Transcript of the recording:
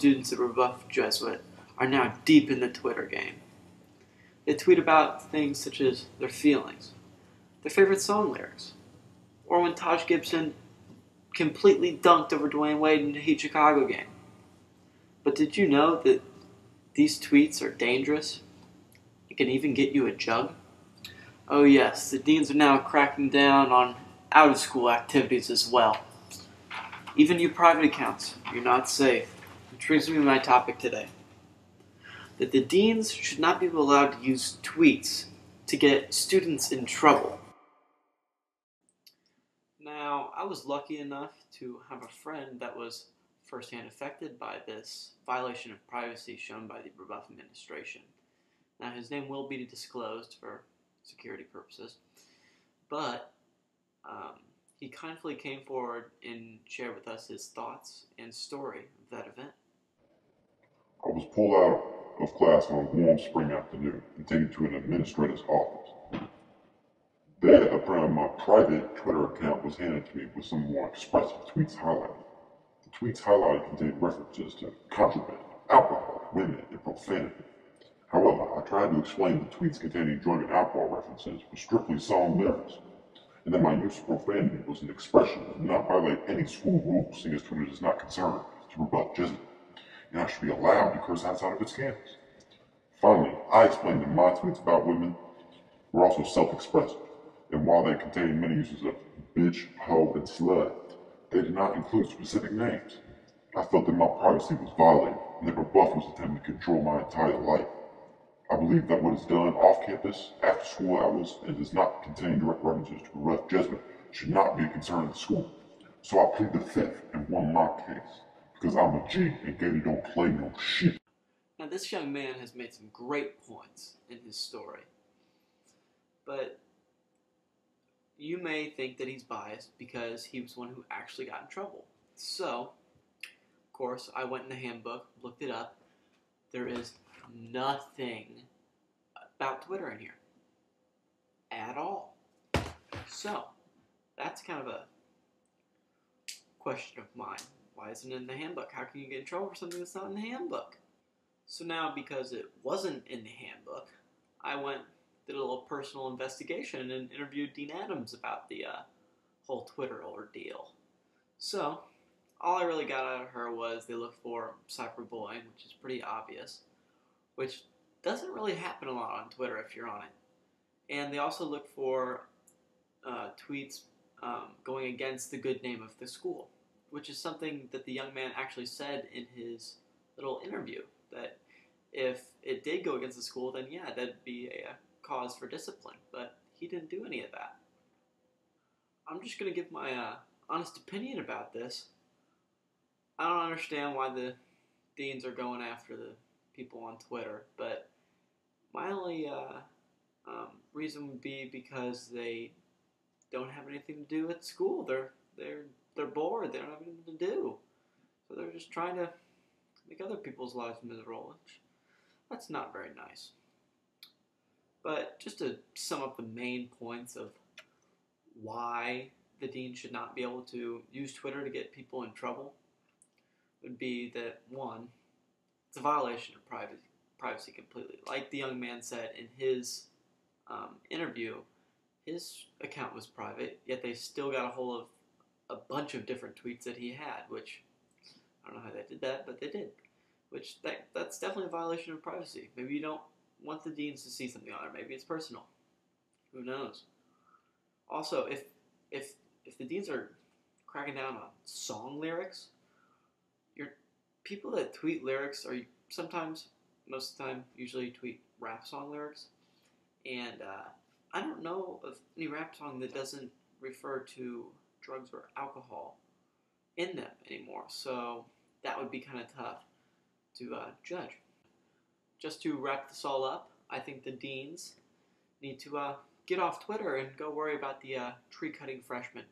students at Rebuff Jesuit are now deep in the Twitter game. They tweet about things such as their feelings, their favorite song lyrics, or when Taj Gibson completely dunked over Dwayne Wade in the Heat Chicago game. But did you know that these tweets are dangerous? It can even get you a jug. Oh yes, the deans are now cracking down on out-of-school activities as well. Even you private accounts, you're not safe. Which brings me to my topic today. That the deans should not be allowed to use tweets to get students in trouble. Now, I was lucky enough to have a friend that was firsthand affected by this violation of privacy shown by the Rebuff administration. Now, his name will be disclosed for security purposes, but he kindly came forward and shared with us his thoughts and story of that event. I was pulled out of class on a warm spring afternoon and taken to an administrator's office. There, apparently my private Twitter account was handed to me with some more expressive tweets highlighted. The tweets highlighted contained references to contraband, alcohol, women, and profanity. However, I tried to explain the tweets containing drug and alcohol references were strictly song lyrics, and that my use of profanity was an expression that did not violate any school rules, seeing as Twitter is not concerned to rebut Jesuit, and I should be allowed to curse outside of its campus. Finally, I explained that my tweets about women were also self-expressive, and while they contained many uses of bitch, hoe, and slut, they did not include specific names. I felt that my privacy was violated, and that Rebuff was attempting to control my entire life. I believe that what is done off-campus, after school hours, and does not contain direct references to Rebuff Jesuit should not be a concern of the school. So I plead the fifth and won my case, because I'm a G and Gator don't play no shit. Now, this young man has made some great points in his story, but you may think that he's biased because he was the one who actually got in trouble. So, of course, I went in the handbook, looked it up. There is nothing about Twitter in here at all. So, that's kind of a question of mine. Why isn't it in the handbook? How can you get in trouble for something that's not in the handbook? So now, because it wasn't in the handbook, I did a little personal investigation and interviewed Dean Adams about the whole Twitter ordeal. So, all I really got out of her was they look for cyberbullying, which is pretty obvious, which doesn't really happen a lot on Twitter if you're on it. And they also look for tweets going against the good name of the school, which is something that the young man actually said in his little interview, that if it did go against the school, then yeah, that'd be a cause for discipline, but he didn't do any of that. I'm just going to give my honest opinion about this. I don't understand why the deans are going after the people on Twitter, but my only reason would be because they don't have anything to do at school. They're bored. They don't have anything to do, so they're just trying to make other people's lives miserable. That's not very nice. But just to sum up the main points of why the dean should not be able to use Twitter to get people in trouble would be that, one, it's a violation of privacy completely. Like the young man said in his interview, his account was private, yet they still got a hold of a bunch of different tweets that he had, which, I don't know how they did that, but they did. Which, that's definitely a violation of privacy. Maybe you don't want the deans to see something on it. Maybe it's personal. Who knows? Also, if the deans are cracking down on song lyrics, people that tweet lyrics are sometimes, most of the time, usually tweet rap song lyrics. And I don't know of any rap song that doesn't refer to drugs or alcohol in them anymore. So that would be kind of tough to judge. Just to wrap this all up, I think the deans need to get off Twitter and go worry about the tree-cutting freshmen.